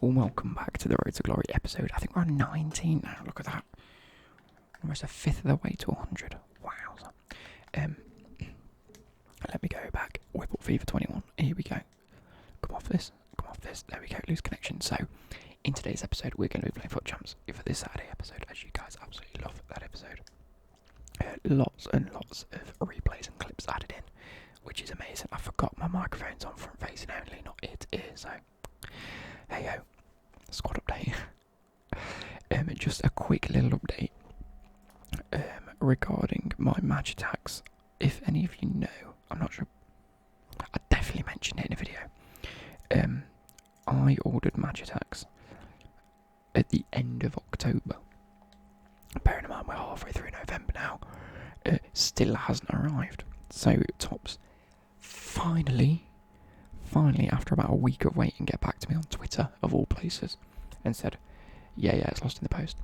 all, welcome back to the Road to Glory episode. I think we're on 19 now, look at that. Almost a fifth of the way to 100. Wow. Let me go back, whip up Fifa 21, here we go. Come off this, there we go, lose connection. So, in today's episode, we're going to be playing Foot Champs for this Saturday episode, as you guys absolutely love that episode. Lots and lots of replays and clips added in, which is amazing. I forgot my microphone's on front facing only, not ear to ear, so hey yo, squad update. Just a quick little update regarding my match attacks. If any of you know, I'm not sure, I definitely mentioned it in a video. I ordered match attacks at the end of October. Bearing in mind we're halfway through November now, still hasn't arrived. So Tops finally, after about a week of waiting, get back to me on Twitter, of all places, and said, yeah, it's lost in the post.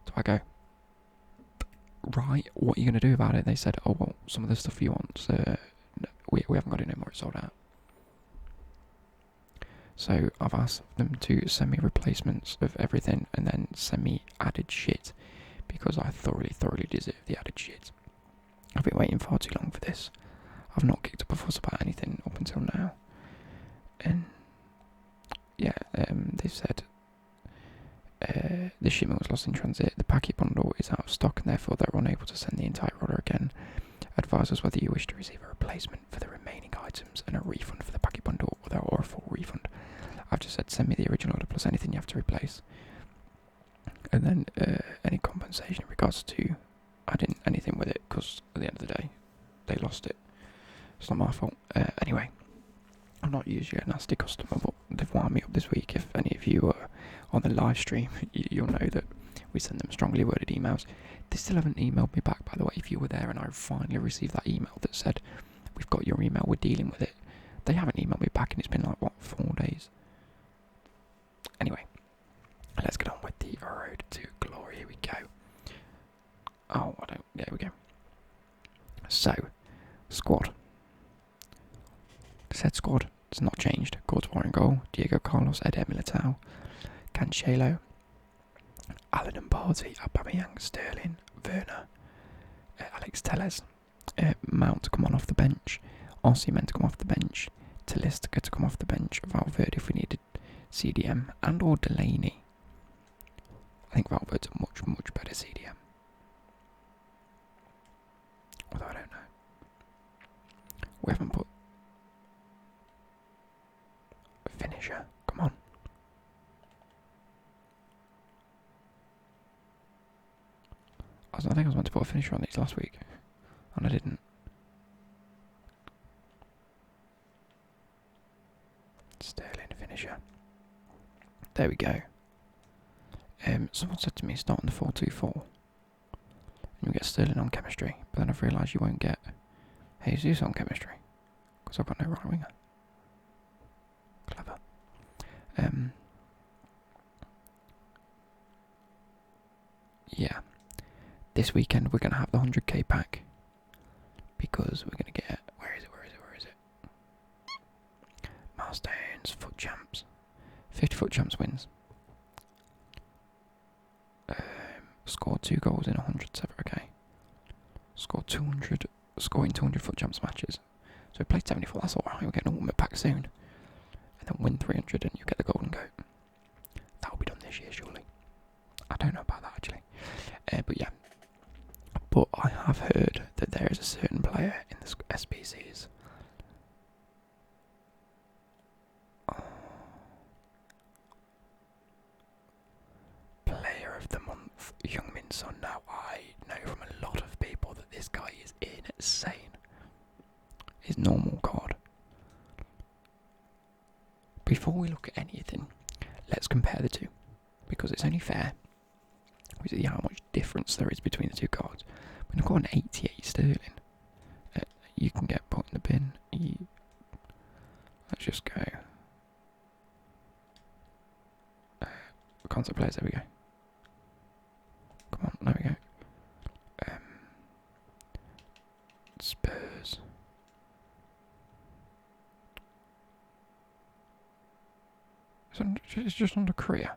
So I go, right, what are you going to do about it? They said, oh, well, some of the stuff you want, we haven't got it anymore, it's sold out. So I've asked them to send me replacements of everything and then send me added shit, because I thoroughly deserve the added shit. I've been waiting far too long for this. I've not kicked up a fuss about anything up until now. And yeah, they said the shipment was lost in transit, the packet bundle is out of stock and therefore they're unable to send the entire order again. Advise us whether you wish to receive a replacement for the remaining items and a refund for the packet bundle or a full refund. I've just said send me the original order plus anything you have to replace. And then any compensation in regards to adding anything with it, because at the end of the day, they lost it. It's not my fault. Anyway, I'm not usually a nasty customer, but they've wound me up this week. If any of you are on the live stream, you'll know that we send them strongly worded emails. They still haven't emailed me back, by the way, if you were there and I finally received that email that said, we've got your email, we're dealing with it. They haven't emailed me back and it's been like, 4 days? Anyway, let's get on with the Road to Glory. Here we go. Oh, there we go. So, squad. Said squad, it's not changed. Courtois in goal, Diego Carlos, Eder Militao, Cancelo, Alan and Barty, Aubameyang, Sterling, Werner, Alex Telles, Mount to come on off the bench, Osimhen to come off the bench, Talisca to come off the bench, Valverde if we needed CDM, and or Delaney. I think Valverde's a much better CDM. Although I don't know. We haven't put a finisher. Come on. I think I was meant to put a finisher on these last week, and I didn't. Sterling finisher. There we go. Someone said to me, start on the 4-2-4, and you'll get Sterling on chemistry, but then I've realised you won't get Jesus on chemistry, because I've got no right winger. Clever. Yeah. This weekend we're going to have the 100k pack, because we're going to get, where is it? Milestones, Foot Champs. 50 Foot Champs wins. Scored 2 goals in 100 7k. Scored 200, scoring 200 Foot Champs matches. So we played 74, that's alright, we're getting a warm pack soon. And then win 300 and you get the golden goat. That'll be done this year surely. I don't know about that actually. But yeah. But I have heard that there is a certain player in the SBCs. Player of the month, Youngmin Son. Now I know from a lot of people that this guy is insane. His normal card. Before we look at anything, let's compare the two, because it's only fair. We see how much difference there is between the two cards. When I've got an 88 Sterling, you can get put in the bin. Let's just go. Concept players, there we go. Come on, there we go. Spurs. It's just under career.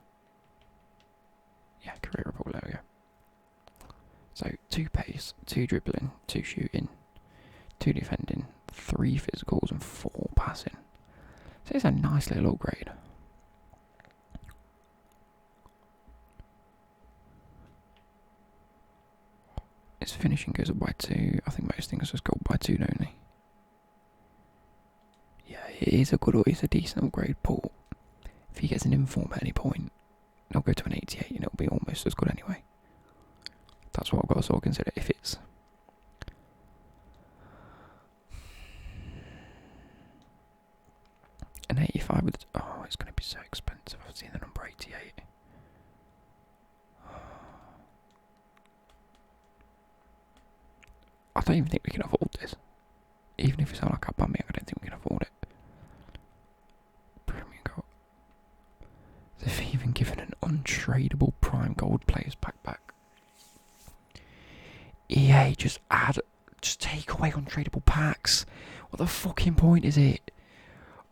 Yeah, career report, there we go. So 2 pace, 2 dribbling, 2 shooting, 2 defending, 3 physicals and 4 passing. So it's a nice little upgrade. His finishing goes up by 2. I think most things just go up by 2, don't they? Yeah, it is it's a decent upgrade, but if he gets an inform at any point, it'll go to an 88 and it'll be almost as good anyway. That's what I've got to sort of consider if it's... An 85 with... Oh, it's going to be so expensive. I've seen the number 88. I don't even think we can afford this. Even if it's not like a bumming, I don't think we can afford it. Premium gold. They've even given an untradeable prime gold players pack back. EA, just take away untradeable packs. What the fucking point is it?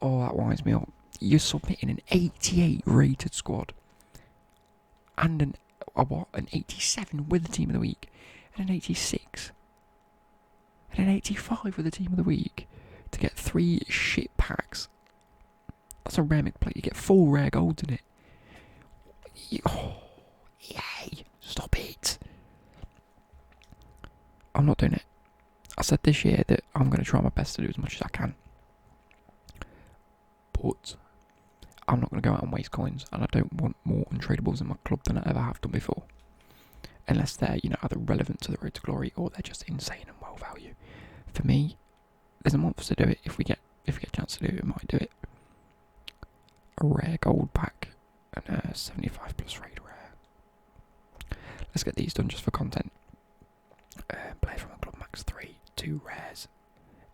Oh, that winds me up. You're submitting an 88 rated squad. And an 87 with the team of the week. And an 86. And an 85 with the team of the week. To get 3 shit packs. That's a rare play. You get 4 rare golds in it. EA, stop it. I'm not doing it. I said this year that I'm going to try my best to do as much as I can. But I'm not going to go out and waste coins, and I don't want more untradables in my club than I ever have done before. Unless they're, either relevant to the road to glory or they're just insane and well value. For me, there's a month to do it. If we get a chance to do it, we might do it. A rare gold pack and a 75 plus raid rare. Let's get these done just for content. Play from a club max 3, 2 rares,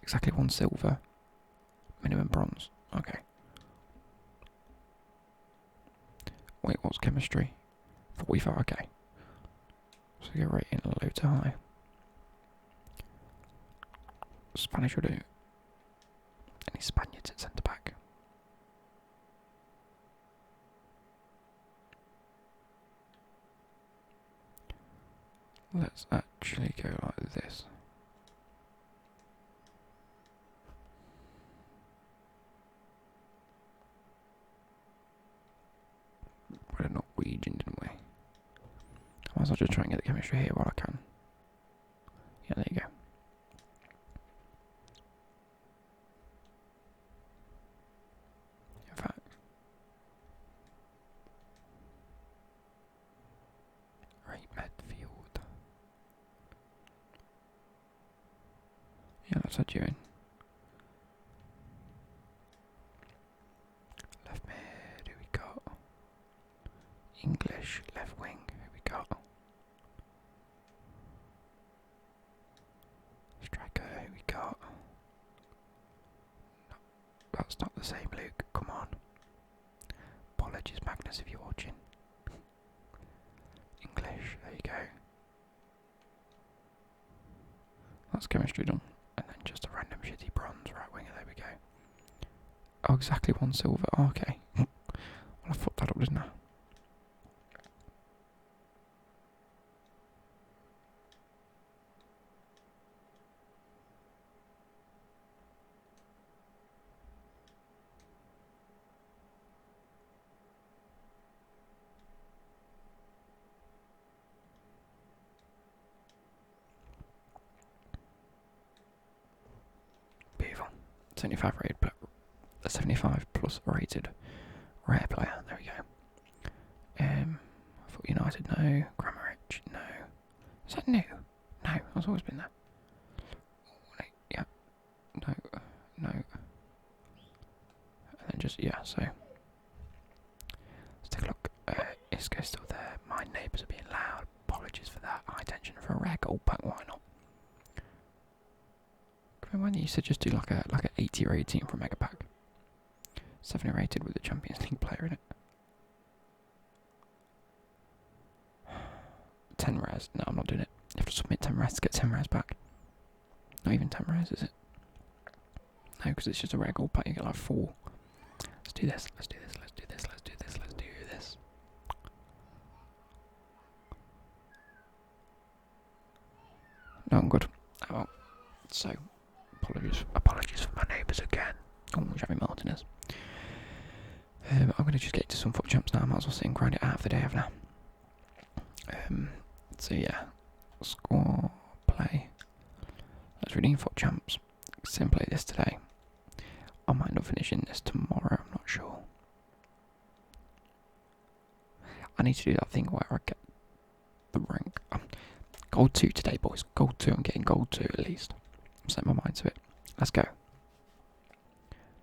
exactly 1 silver, minimum bronze. Okay. Wait, what's chemistry? 45, okay. So go right in low to high. Spanish will do. Any Spaniards at centre back? Let's actually go like this. We're a Norwegian, didn't we? I might as well just try and get the chemistry here while I can. Yeah, there you go. In fact, right midfield. Yeah, that's what you're in. Left mid, who we got? English, left wing, who we got? Striker, who we got? No, that's not the same, Luke, come on. Apologies, Magnus, if you're watching. English, there you go. That's chemistry done. And then just a random shitty bronze right winger, there we go. Oh, exactly 1 silver, oh, okay. Well, I fucked that up, didn't I? Beautiful. 75 rated, 75 plus rated rare player. There we go. I thought United, no. Grammaric, no. Is that new? No, that's always been there. Yeah. No. No. And then just, yeah, so. Let's take a look. Isco's still there. My neighbours are being loud. Apologies for that. High tension for a rare gold pack, why not? When you used to just do like a 80 or 18 for a mega pack. 70 rated with a Champions League player in it. 10 rares. No, I'm not doing it. You have to submit 10 rares to get 10 rares back. Not even 10 rares, is it? No, because it's just a rare gold pack. You get like 4. Let's do this. Let's do this. Let's do this. Let's do No, I'm good. Oh, so, apologies for my neighbours again. Oh, Javi Martinez. I'm going to just get to some foot champs now. I might as well sit and grind it out for the day, haven't I? So yeah, score, play. Let's redeem foot champs. Sim play this today. I might not finish in this tomorrow, I'm not sure. I need to do that thing where I get the rank. Gold 2 today, boys. Gold 2, I'm getting gold 2 at least. I'm setting my mind to it. Let's go.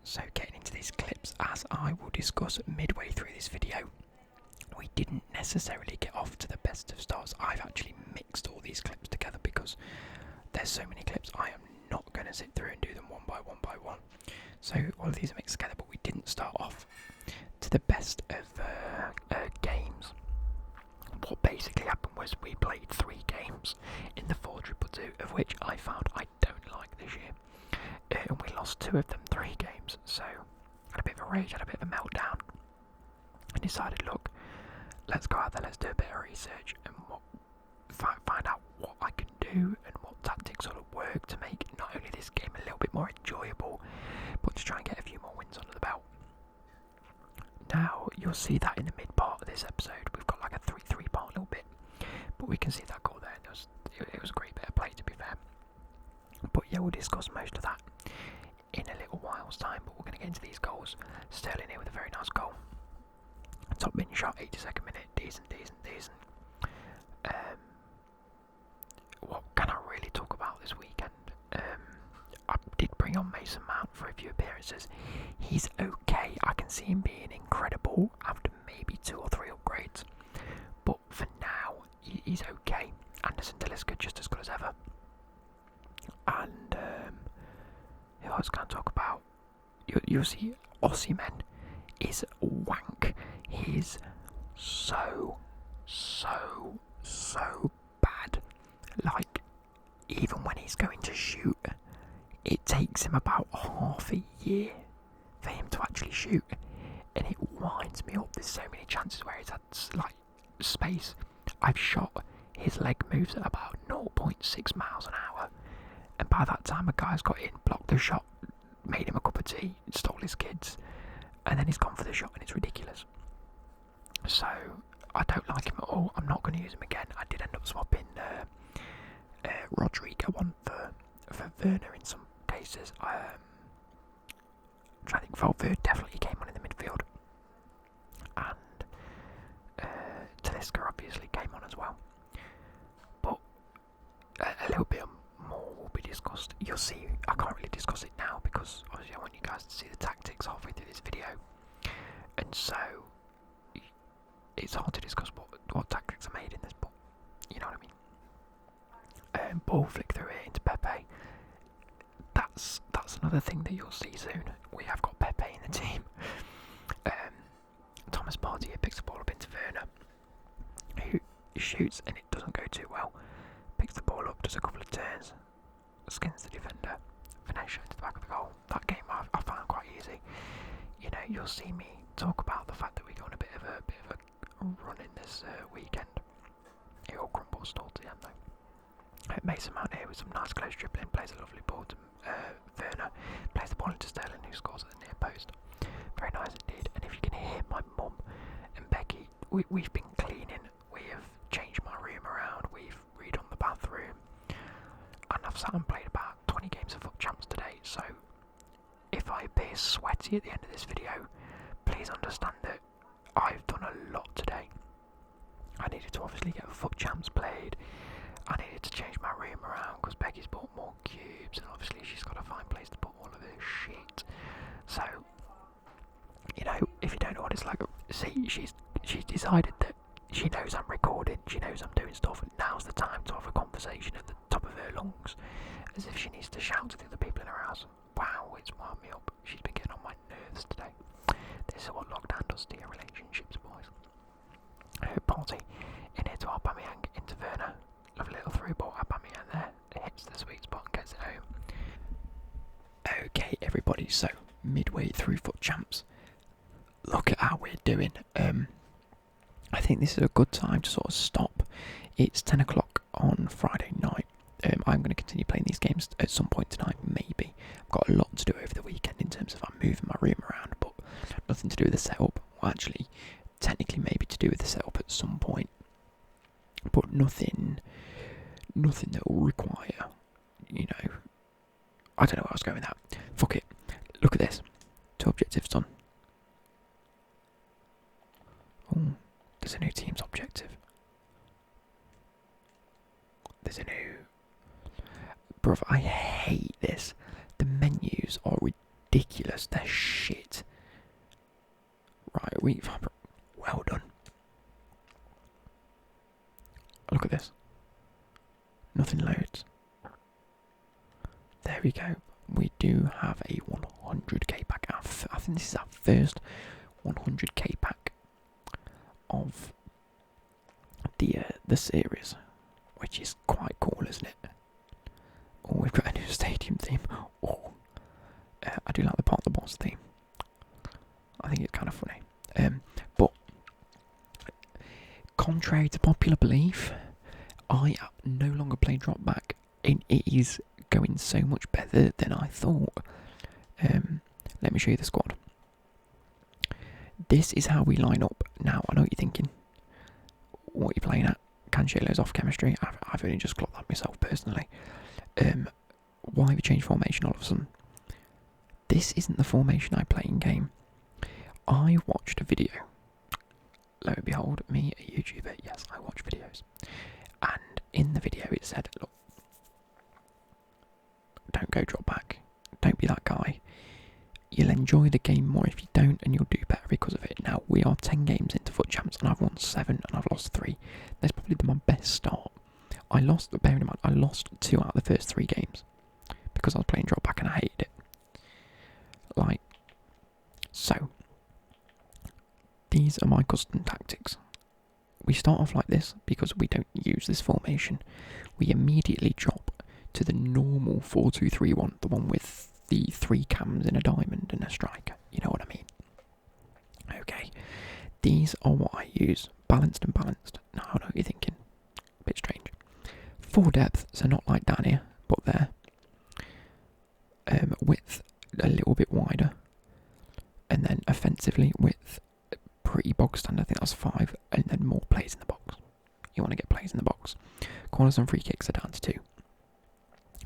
So getting into these clips, as I will discuss midway through this video, we didn't necessarily get off to the best of starts. I've actually mixed all these clips together because there's so many clips. I am not going to sit through and do them one by one by one. So all of these are mixed together, but we didn't start off to the best of games. What basically happened was we played 3 games in the 4-2-2, of which I found I don't like this year. And we lost 2 of them 3 games, so I had a bit of a rage, had a bit of a meltdown, and decided, look, let's go out there, let's do a bit of research and find out what I can do and what tactics sort of work to make not only this game a little bit more enjoyable, but to try and get a few more wins under the belt. Now, you'll see that in the mid part of this episode, we've got like a 3-3 part little bit, but we can see that goal there, and it was a great bit of play, to be fair. But yeah, we'll discuss most of that in a little while's time, but we're going to get into these goals. Sterling here with a very nice goal. Top min shot, 82nd minute, decent. What can I really talk about this weekend? I did bring on Mason Mount for a few appearances. He's okay. I can see him being incredible after maybe 2 or 3 upgrades. But for now, he's okay. Anderson Talisca just as good as ever. And who else can I talk about? You'll see Osimhen is wank. He's so bad. Like, even when he's going to shoot, it takes him about half a year for him to actually shoot, and it winds me up. There's so many chances where he's had like space. I've shot, his leg moves at about 0.6 miles an hour, and by that time a guy's got in, blocked the shot, made him a cup of tea, stole his kids, and then he's gone for the shot, and it's ridiculous. So I don't like him at all. I'm not going to use him again. I did end up swapping Rodrigo on for Werner in some cases. I'm trying to think. Valverde definitely came on in the midfield, and Talisca obviously came on as well. But a little bit more will be discussed. You'll see. I can't really discuss it now because obviously I want you guys to see the tactics halfway through this video, and so it's hard to discuss what tactics are made in this, but you know what I mean. Ball flick through it into Pepe. That's another thing that you'll see soon. We have got Pepe in the team. Thomas Partey picks the ball up into Werner, who shoots and it doesn't go too well. Picks the ball up, does a couple of turns, skins the defender, finesse into the back of the goal. That game I found quite easy. You know, you'll see me talk about the fact that we go on a bit of a run in this weekend. It all crumbles towards the end though. Mason Mount here with some nice close dribbling, plays a lovely ball to Werner, plays the ball into Sterling, who scores at the near post. Very nice indeed. And if you can hear my mum and Becky, we've been cleaning, we have changed my room around, we've redone the bathroom, and I've sat and played about 20 games of foot champs today, so if I appear sweaty at the end of this video, please understand that I've done a lot today. I needed to obviously get foot champs played. I needed to change my room around because Becky's bought more cubes, and obviously she's got to find a place to put all of her shit. So, you know, if you don't know what it's like, see, she's decided that she knows I'm recording, she knows I'm doing stuff, and now's the time to have a conversation at the top of her lungs, as if she needs to shout to the other people in her house. Wow, it's wound me up. She's been getting on my nerves today. This is what lockdown does to your relationships, boys. Partey in here to Aubameyang into Werner. Lovely little through ball. Aubameyang there. It hits the sweet spot and gets it home. Okay, everybody. So midway through foot champs. Look at how we're doing. I think this is a good time to sort of stop. It's 10 o'clock on Friday night. I'm going to continue playing these games at some point tonight, maybe. I've got a lot to do over the weekend in terms of I'm moving my room around, but nothing to do with the setup. Well, actually, technically maybe to do with the setup at some point, but nothing that will require, I don't know where I was going with that. Fuck it. Look at this. 2 objectives done. Oh, there's a new team's objective. There's a new... Bruv, I hate this. The menus are ridiculous. They're shit. Right, well done. Look at this. Nothing loads. There we go. We do have a 100k pack. I think this is our first 100k pack of the series, which is quite cool, isn't it? Oh, we've got a new stadium theme. Oh, I do like the part of the boss theme. I think it's kind of funny. But contrary to popular belief, I no longer play drop back. It is going so much better than I thought. Let me show you the squad. This is how we line up. Now, I know what you're thinking. What are you playing at? Cancelo's off chemistry. I've only just clocked that myself personally. Why have we changed formation all of a sudden? This isn't the formation I play in game. I watched a video. Lo and behold, me, a YouTuber. Yes, I watch videos. And in the video it said, look, don't go drop back. Don't be that guy. You'll enjoy the game more if you don't, and you'll do better because of it. Now, we are 10 games into Foot Champs, and I've won 7, and I've lost 3. That's probably my best start. Bearing in mind, I lost 2 out of the first 3 games because I was playing drop back and I hated it. So, these are my custom tactics. We start off like this because we don't use this formation. We immediately drop to the normal 4-2-3-1, the one with the 3 cams in a diamond and a striker. You know what I mean? Okay, these are what I use. Balanced and balanced. Now I know what you're thinking. A bit strange. 4 depth, so not like down here, but there. Width a little bit wider. And then offensively, width pretty bog standard. I think that's 5. And then more plays in the box. You want to get plays in the box. Corners and free kicks are down to 2. In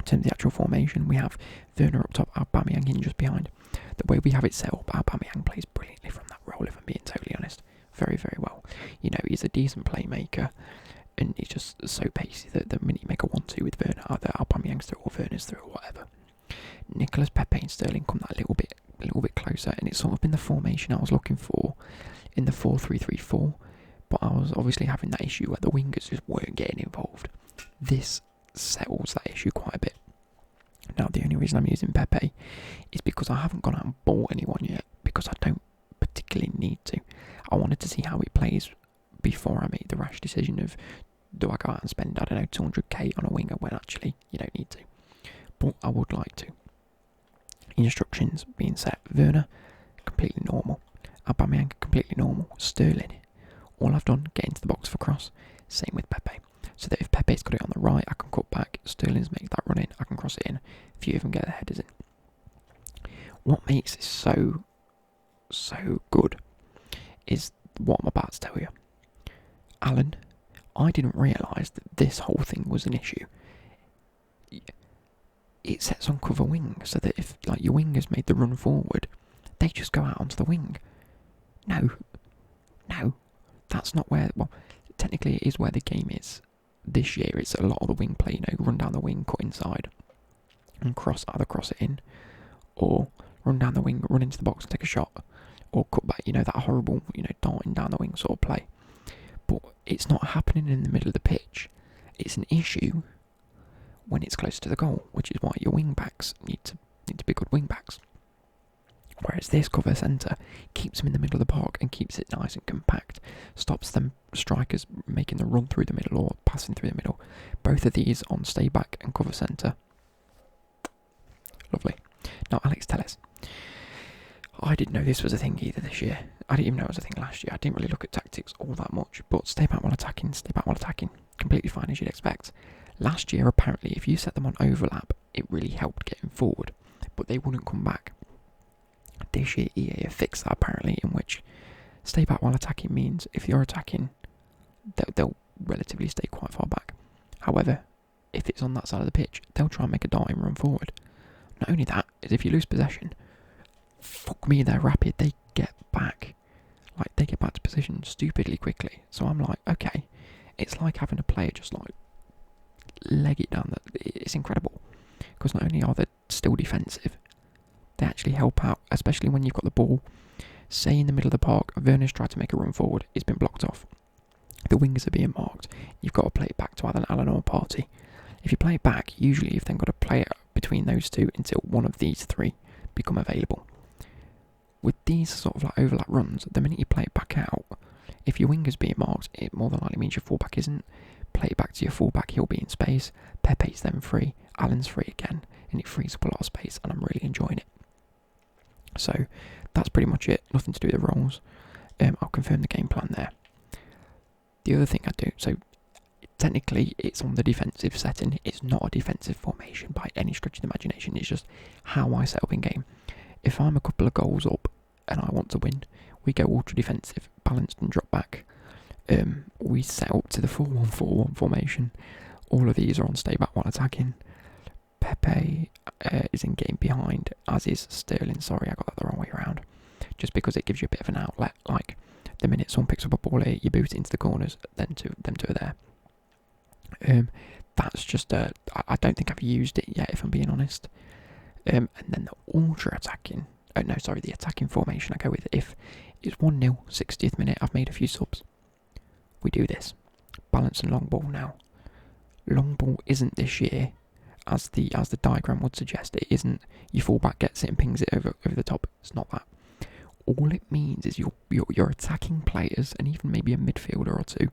terms of the actual formation, we have Werner up top, Aubameyang in just behind. The way we have it set up, Aubameyang plays brilliantly from that role, if I'm being totally honest. Very, very well. He's a decent playmaker, and he's just so pacey that the minute you make a 1-2 with Werner, either Aubameyang's through or Werner's through or whatever. Nicholas, Pepe and Sterling come that little bit closer, and it's sort of been the formation I was looking for in the 4-3-3-4, but I was obviously having that issue where the wingers just weren't getting involved. This settles that issue quite a bit. Now, the only reason I'm using Pepe is because I haven't gone out and bought anyone yet, because I don't particularly need to. I wanted to see how he plays before I made the rash decision of, do I go out and spend, 200k on a winger when actually you don't need to. But I would like to. Instructions being set. Werner, completely normal. Aubameyang, completely normal. Sterling, all I've done, get into the box for cross. Same with Pepe. So that if Pepe's got it on the right, I can cut back. Sterling's make that run in, I can cross it in. A few of them get the headers in. What makes this so good is what I'm about to tell you. Alan, I didn't realise that this whole thing was an issue. It sets on cover wing, so that if your wingers made the run forward, they just go out onto the wing. No, that's not where. Well, technically it is where the game is. This year it's a lot of the wing play. Run down the wing, cut inside, and either cross it in, or run down the wing, run into the box and take a shot, or cut back. That horrible, darting down the wing sort of play. But it's not happening in the middle of the pitch. It's an issue when it's close to the goal, which is why your wing backs need to be good wing backs. Whereas this cover centre keeps them in the middle of the park and keeps it nice and compact, stops them strikers making the run through the middle or passing through the middle. Both of these on stay back and cover centre. Lovely. Now, Alex, tell us. I didn't know this was a thing either this year. I didn't even know it was a thing last year. I didn't really look at tactics all that much, but stay back while attacking, completely fine as you'd expect. Last year, apparently, if you set them on overlap, it really helped getting forward, but they wouldn't come back. This year, EA have fixed that apparently, in which stay back while attacking means if you're attacking, they'll relatively stay quite far back. However, if it's on that side of the pitch, they'll try and make a dart and run forward. Not only that, is if you lose possession, fuck me, they're rapid. They get back. Like, they get back to position stupidly quickly. So I'm like, okay, it's like having a player just like leg it down. It's incredible. Because not only are they still defensive, they actually help out, especially when you've got the ball. Say in the middle of the park, Werner's tried to make a run forward, it's been blocked off. The wingers are being marked. You've got to play it back to either Alan or Partey. If you play it back, usually you've then got to play it between those two until one of these three become available. With these sort of like overlap runs, the minute you play it back out, if your winger's being marked, it more than likely means your fullback isn't. Play it back to your fullback, he'll be in space. Pepe's then free, Alan's free again, and it frees up a lot of space, and I'm really enjoying it. So that's pretty much it. Nothing to do with the roles. I'll confirm the game plan there. The other thing I do, so technically it's on the defensive setting. It's not a defensive formation by any stretch of the imagination. It's just how I set up in game. If I'm a couple of goals up and I want to win, we go ultra defensive, balanced and drop back. We set up to the 4-1-4-1 formation. All of these are on stay back while attacking. Pepe is in game behind, as is Sterling. Sorry, I got that the wrong way around. Just because it gives you a bit of an outlet. Like, the minute someone picks up a ball here, you boot it into the corners, then them two are there. That's just I don't think I've used it yet, if I'm being honest. And then the ultra attacking, the attacking formation I go with. If it's 1-0, 60th minute, I've made a few subs. We do this. Balance and long ball now. Long ball isn't this year, as the diagram would suggest. It isn't your fullback gets it and pings it over the top. It's not that. All it means is your attacking players, and even maybe a midfielder or two,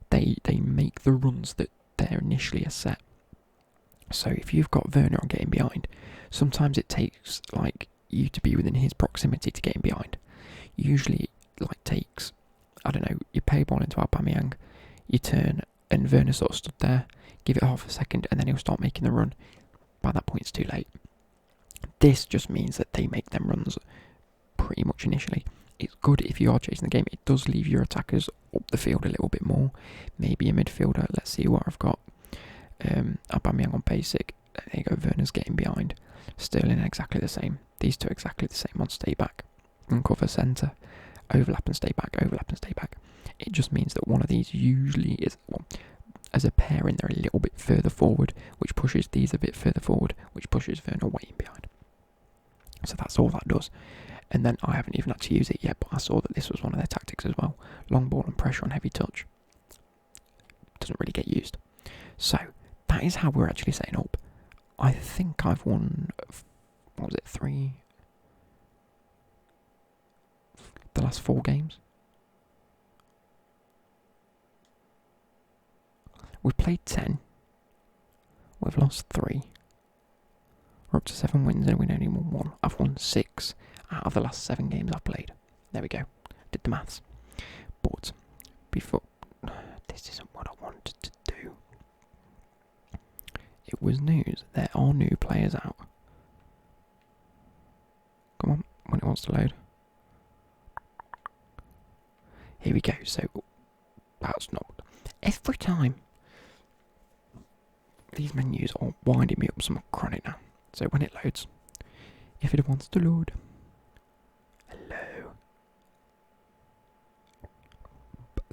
they make the runs that they're initially a set. So if you've got Werner on getting behind, sometimes it takes like you to be within his proximity to getting behind. Usually like takes, I don't know, you pay ball into Aubameyang, you turn and Werner sort of stood there, give it half a second and then he'll start making the run. By that point it's too late. This just means that they make them runs pretty much initially. It's good if you are chasing the game. It does leave your attackers up the field a little bit more. Maybe a midfielder. Let's see what I've got. Aubameyang on basic. There you go. Werner's getting behind. Sterling exactly the same. These two exactly the same on stay back and cover centre. Overlap and stay back. Overlap and stay back. It just means that one of these usually is, well, as a pairing, they're a little bit further forward, which pushes these a bit further forward, which pushes Werner way behind. So that's all that does. And then I haven't even had to use it yet, but I saw that this was one of their tactics as well. Long ball and pressure on heavy touch. Doesn't really get used. So that is how we're actually setting up. I think I've won, what was it, 3? The last 4 games. We've played 10. We've lost 3. We're up to 7 wins and we only won 1. I've won 6 out of the last 7 games I've played. There we go. Did the maths. But before, this isn't what I wanted to do. It was news. There are new players out. Come on, when it wants to load. Here we go. So that's not every time. These menus are winding me up some chronic now. So when it loads, if it wants to load, hello.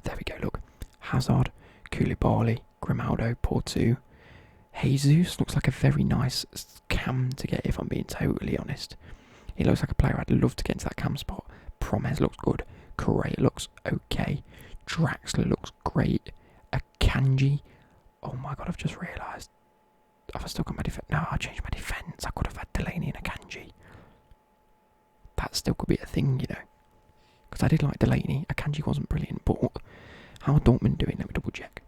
There we go, look. Hazard, Koulibaly, Grimaldo, Porto. Jesus looks like a very nice cam to get, if I'm being totally honest. He looks like a player I'd love to get into that cam spot. Promes looks good. Correa looks okay. Draxler looks great. Akanji. Oh my god, I've just realised. Have I still got my defence? No, I changed my defence. I could have had Delaney and Akanji. That still could be a thing, you know. Because I did like Delaney. Akanji wasn't brilliant, but how are Dortmund doing? Let me double check.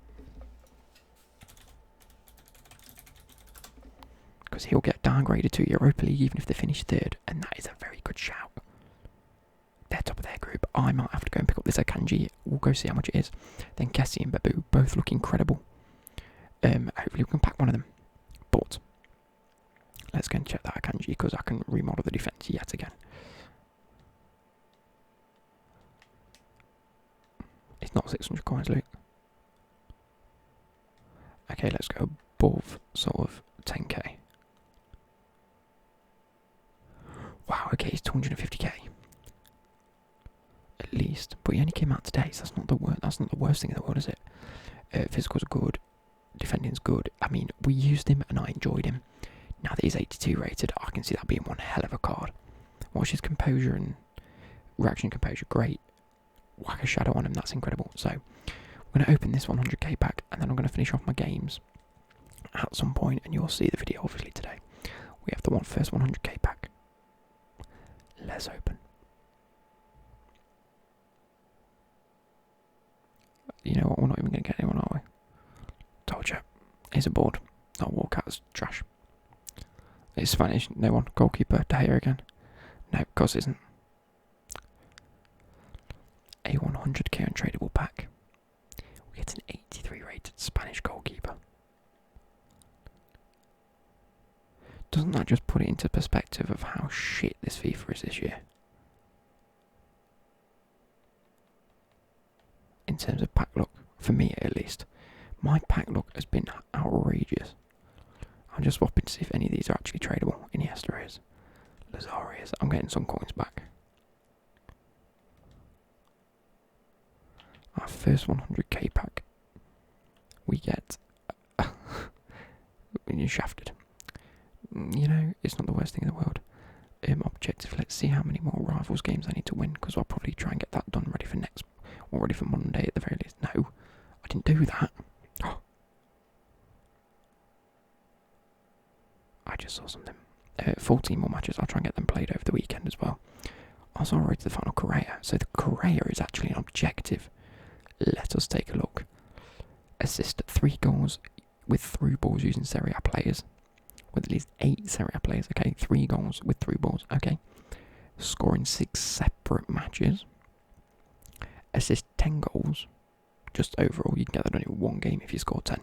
Because he'll get downgraded to Europa League even if they finish 3rd, and that is a very good shout. They're top of their group. group. I might have to go and pick up this Akanji. We'll go see how much it is. Then Kessie and Babu both look incredible. Hopefully we can pack one of them. But let's go and check that Akanji because I can remodel the defence yet again. It's not 600 coins, Luke. Okay, let's go above sort of 10k. Wow, okay, it's 250k. At least. But he only came out today, so that's not the worst thing in the world, is it? Physical's good. Defending's good. I mean, we used him and I enjoyed him. Now that he's 82 rated, I can see that being one hell of a card. Watch his composure and reaction composure, great. Whack a shadow on him, that's incredible. So, we're going to open this 100k pack and then I'm going to finish off my games at some point and you'll see the video obviously today. We have the first 100k pack. Let's open. You know what, we're not even going to get anyone, are we? Told you. Here's a board. Not Walkout's trash. It's Spanish, no one. Goalkeeper, De Gea again. No, of course it isn't. A 100k untradeable pack. We get an 83 rated Spanish goalkeeper. Doesn't that just put it into perspective of how shit this FIFA is this year? In terms of pack look, for me at least. My pack look has been outrageous. I'm just swapping to see if any of these are actually tradable. Iniesta is. Lazari is. I'm getting some coins back. Our first 100k pack. We get... You're shafted. You know, it's not the worst thing in the world. Objective, let's see how many more Rivals games I need to win, because I'll probably try and get that done ready for or ready for Monday at the very least. No, I didn't do that. Oh. I just saw something. 14 more matches, I'll try and get them played over the weekend as well. Also, I'll rate the final Correa. So the Correa is actually an objective. Let us take a look. Assist 3 goals with through balls using Serie A players. With at least 8 Serie A players, okay? 3 goals with through balls, okay? Scoring 6 separate matches. Assist 10 goals. Just overall, you can get that only 1 game if you score 10.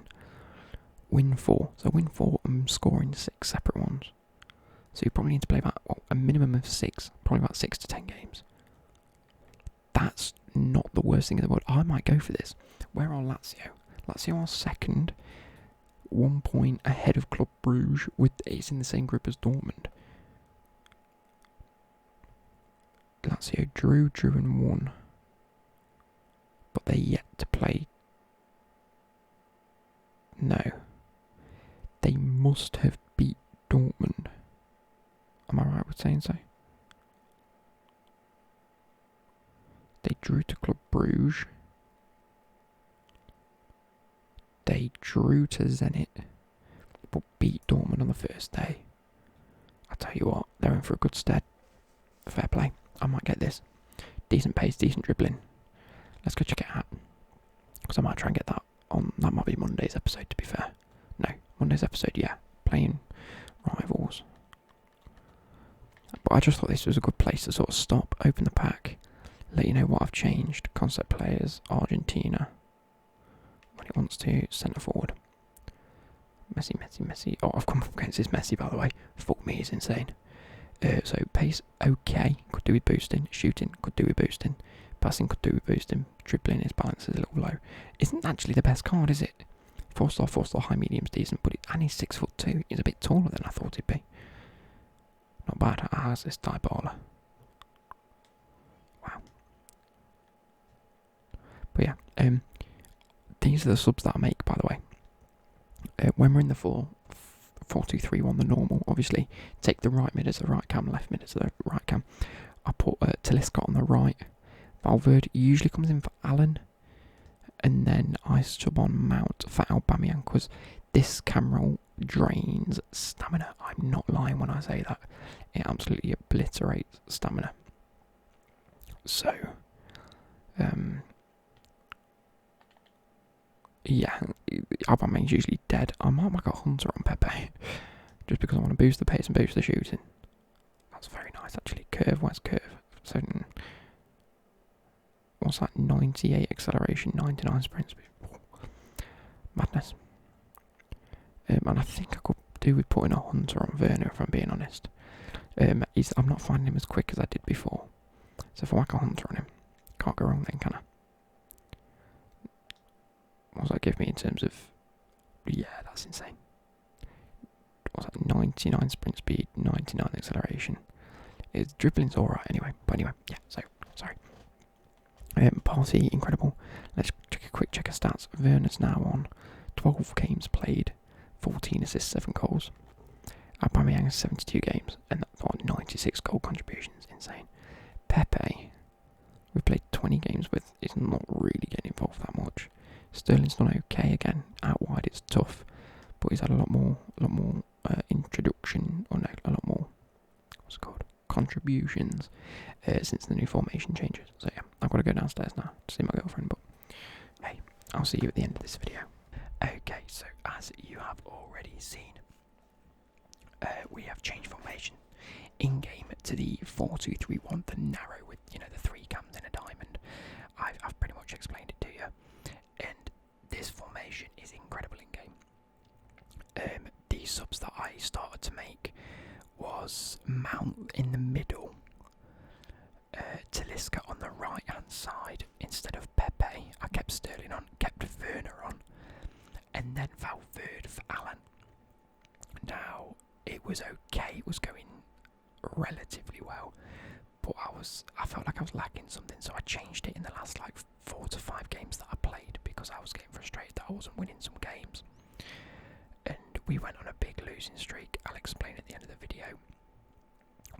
Win 4. So win 4 and scoring 6 separate ones. So you probably need to play about a minimum of 6. Probably about 6 to 10 games. That's not the worst thing in the world. I might go for this. Where are Lazio? Lazio are second. 1 point ahead of Club Brugge. It's in the same group as Dortmund. Lazio drew and won. But they're yet to play. No. They must have beat Dortmund. Am I right with saying so? They drew to Club Brugge. They drew to Zenit, but beat Dortmund on the first day. I tell you what, they're in for a good stead. Fair play. I might get this. Decent pace, decent dribbling. Let's go check it out. Because I might try and get that on. That might be Monday's episode, to be fair. No, Monday's episode, yeah. Playing Rivals. But I just thought this was a good place to sort of stop, open the pack, let you know what I've changed. Concept players, Argentina. When it wants to, centre forward. Messi. Oh, I've come up against this Messi, by the way. Fuck me, he's insane. So pace, okay, could do with boosting. Shooting, could do with boosting. Passing, could do with boosting. Dribbling, his balance is a little low. Isn't actually the best card, is it? 4-star, high, medium's decent, but and he's 6'2". He's a bit taller than I thought he'd be. Not bad. As this Dybala. Wow. But yeah, these are the subs that I make, by the way. When we're in the 4-2-3-1, the normal, obviously, take the right mid as the right cam, left mid as the right cam. I put Talisca on the right. Valverde usually comes in for Allen. And then I sub on Mount for Aubameyang, because this cam roll drains stamina. I'm not lying when I say that. It absolutely obliterates stamina. So, yeah, Aubameyang's usually dead. I might make a Hunter on Pepe, just because I want to boost the pace and boost the shooting. That's very nice, actually. Curve, where's curve? So, what's that? 98 acceleration, 99 sprint speed. Madness. And I think I could do with putting a hunter on Werner, if I'm being honest. I'm not finding him as quick as I did before. So if I whack a hunter on him, can't go wrong then, can I? What does that give me in terms of... Yeah, that's insane. What's that? 99 sprint speed, 99 acceleration. Dribbling's alright anyway. But anyway, yeah, so, sorry. Party, incredible. Let's quick check his stats. Werner's now on 12 games played, 14 assists, 7 goals. Aubameyang has 72 games, and that's got 96 goal contributions. Insane. Pepe, we've played 20 games with, is not really getting involved that much. Sterling's not okay again. Out wide, it's tough, but he's had a lot more introduction, or no, a lot more, what's it called? Contributions since the new formation changes. So yeah, I've got to go downstairs now to see my girlfriend, but hey, I'll see you at the end of this video. Okay, so as you have already seen, we have changed formation in-game to the 4-2-3-1, the narrow with, the 3 cams in a diamond. I've pretty much explained it to you, and this formation is incredible in-game. The subs that I started to make was Mount in the middle, Talisca on the right hand side instead of Pepe. I kept Sterling on, kept Werner on, and then Valverde for Alan. Now, it was okay, it was going relatively well, but I felt like I was lacking something, so I changed it in the last 4 to 5 games that I played because I was getting frustrated that I wasn't winning some games. And we went on a big losing streak. I'll explain at the end of the video.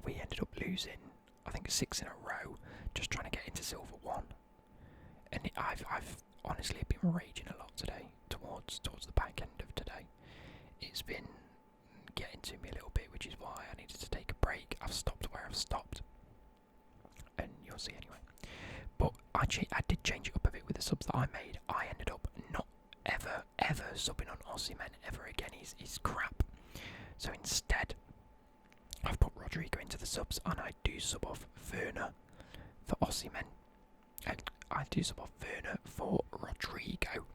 We ended up losing, I think, 6 in a row, just trying to get into Silver 1. And I've honestly been raging a lot today, towards the back end of today. It's been getting to me a little bit, which is why I needed to take a break. I've stopped where I've stopped, and you'll see anyway. But I did change it up a bit with the subs that I made. I ended up not ever subbing on Osimhen ever again. He's crap. So instead, I've put Rodrigo into the subs, and I do sub off Werner for Osimhen. I do sub off Werner for Rodrigo,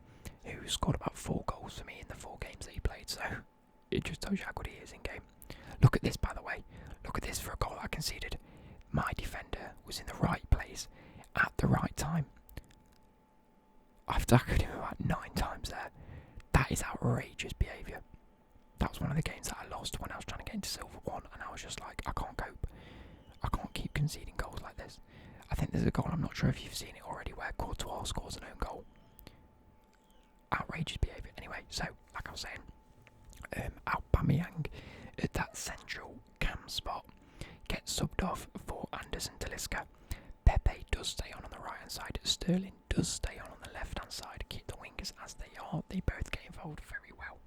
who scored about 4 goals for me in the 4 games that he played. So it just tells you how good he is in game. Look at this, by the way. Look at this for a goal I conceded. My defender was in the right place at the right time. I've tackled him about 9 times there. That is outrageous behaviour. That was one of the games that I lost when I was trying to get into Silver 1, and I was just like, I can't cope. I can't keep conceding goals like this. I think there's a goal, I'm not sure if you've seen it already, where Courtois scores an own goal. Outrageous behaviour. Anyway, so, like I was saying, Aubameyang at that central cam spot gets subbed off for Anderson Talisca. Pepe does stay on the right hand side. Sterling does stay on the left hand side. Keep the wingers as they are. They both get involved very well.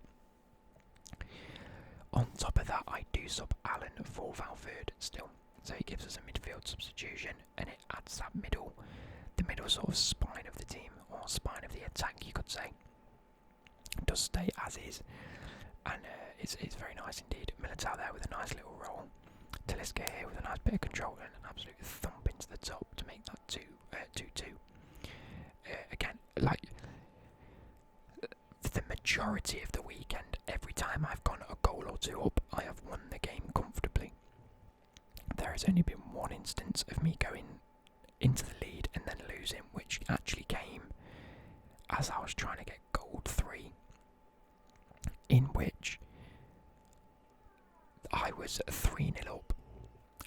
On top of that, I do sub Alan for Valverde still. So he gives us a midfield substitution, and it adds that the middle sort of spine of the team, or spine of the attack, you could say. It does stay as is, and it's very nice indeed. Militao there with a nice little roll. Talisca here with a nice bit of control and an absolute thump into the top to make that 2-2. Again, for the majority of the weekend, every time I've gone a goal or 2 up, I have won the game comfortably. There has only been one instance of me going into the lead and then losing, which actually came as I was trying to get gold 3, in which I was 3-0 up.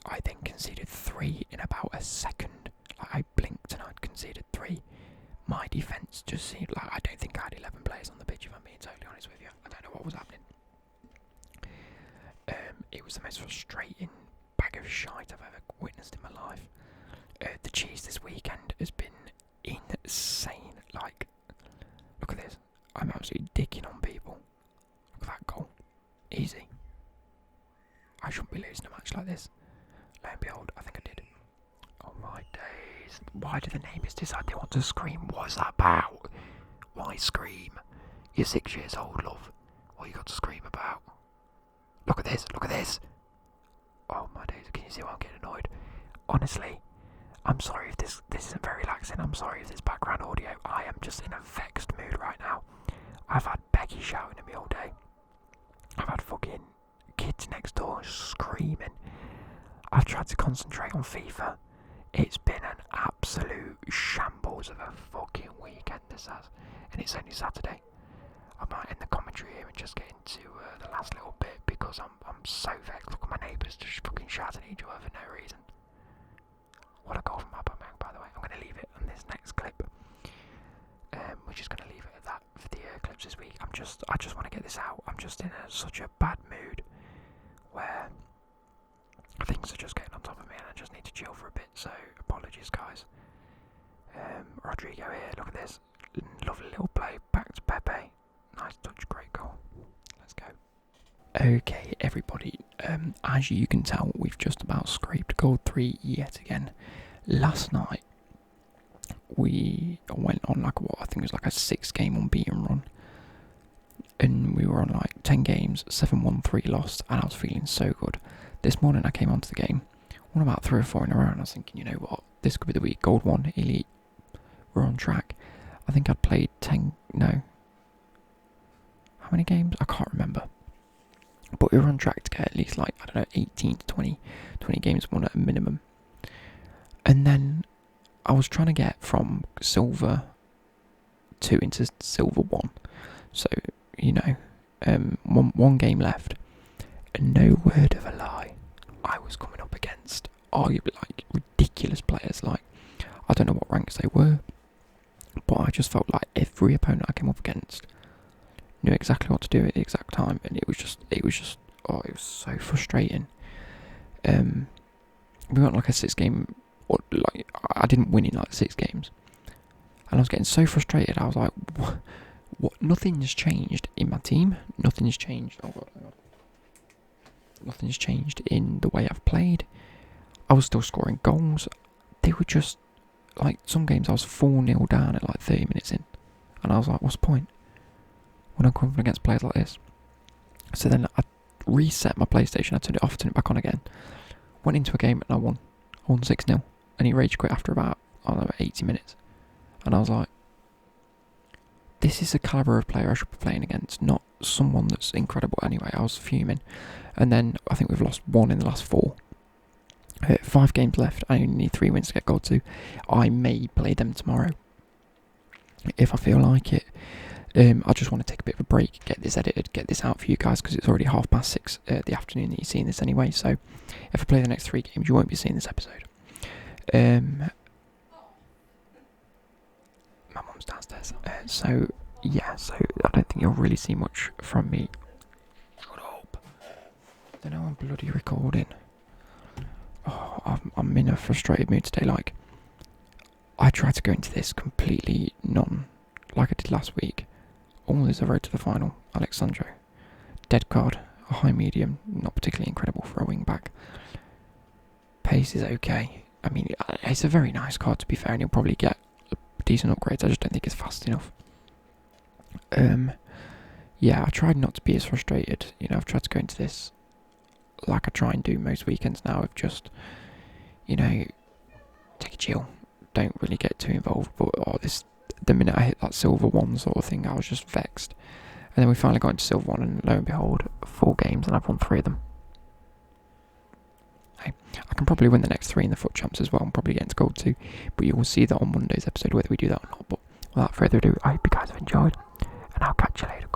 I then conceded 3 in about a second. I blinked and I'd conceded 3. My defence just seemed like, I don't think I had 11 players on the pitch, if I'm being totally honest with you. I don't know what was happening. It was the most frustrating bag of shite I've ever witnessed in my life. The cheese this weekend has been insane. Look at this. I'm absolutely dicking on people. Look at that goal. Easy. I shouldn't be losing a match like this. Lo and behold, I think I did. Oh my days. Why do the neighbours decide they want to scream? What is that about? Why scream? You're 6 years old, love. What you got to scream about? Look at this, look at this. Oh my days, can you see why I'm getting annoyed? Honestly, I'm sorry if this isn't very relaxing. I'm sorry if this background audio. I am just in a vexed mood right now. I've had Becky shouting at me all day. I've had fucking kids next door screaming. I've tried to concentrate on FIFA. It's been an absolute shambles of a fucking weekend, this has. And it's only Saturday. I might end the commentary here and just get into the last little bit because I'm so vexed. Look at my neighbours just fucking shouting at each other for no reason. What a goal from Aubameyang, by the way. I'm going to leave it on this next clip. We're just going to leave it at that for the clips this week. I just want to get this out. I'm just in such a bad mood where things are just getting on top of me and I just need to chill for a bit. So apologies, guys. Rodrigo here. Look at this. Lovely little play. Back to Pepe. Nice touch. Great goal. Let's go. Okay, everybody. As you can tell, we've just about scraped gold 3 yet again. Last night, we went on I think it was like a 6-game unbeaten run. And we were on like 10 games, 7-1, 3 lost, and I was feeling so good. This morning I came onto the game, won about 3 or 4 in a row, and I was thinking, you know what, this could be the week. Gold 1, elite, we're on track. I think I'd played 10, no. How many games? I can't remember. But we were on track to get at least like, I don't know, 18 to 20 games won at a minimum. And then I was trying to get from silver 2 into silver 1. So, you know, one game left. And no word of a lie, I was coming up against arguably like ridiculous players. Like, I don't know what ranks they were, but I just felt like every opponent I came up against knew exactly what to do at the exact time, and it was just it was so frustrating. We went like a 6-game, or like I didn't win in like 6 games, and I was getting so frustrated. I was like, what? Nothing's changed in my team. Nothing's changed. Oh God. Nothing's changed in the way I've played. I was still scoring goals. They were just like, some games I was 4-0 down at like 30 minutes in, and I was like, what's the point when I'm coming against players like this? So then I reset my PlayStation. I turned it off, turned it back on again. Went into a game and I won 6-0, and he rage quit after about, I don't know, 80 minutes. And I was like, this is the calibre of player I should be playing against, not someone that's incredible. Anyway, I was fuming. And then I think we've lost 1 in the last 4. 5 games left. I only need 3 wins to get gold 2. I may play them tomorrow if I feel like it. I just want to take a bit of a break, get this edited, get this out for you guys, because it's already 6:30 the afternoon that you're seeing this anyway. So if I play the next 3 games, you won't be seeing this episode. My mum's downstairs. So I don't think you'll really see much from me. Shut up. I don't know, I'm bloody recording. Oh, I'm in a frustrated mood today. Like, I tried to go into this completely like I did last week. All is a road to the final. Alexandro. Dead card. A high medium. Not particularly incredible for a wing back. Pace is okay. I mean, it's a very nice card, to be fair, and you'll probably get decent upgrades. I just don't think it's fast enough. Yeah, I tried not to be as frustrated. You know, I've tried to go into this like I try and do most weekends now, of just, you know, take a chill. Don't really get too involved. But the minute I hit that silver 1 sort of thing, I was just vexed. And then we finally got into silver 1, and lo and behold, 4 games, and I've won 3 of them. Hey, I can probably win the next 3 in the foot champs as well, and probably get into gold 2. But you will see that on Monday's episode whether we do that or not. But without further ado, I hope you guys have enjoyed, and I'll catch you later.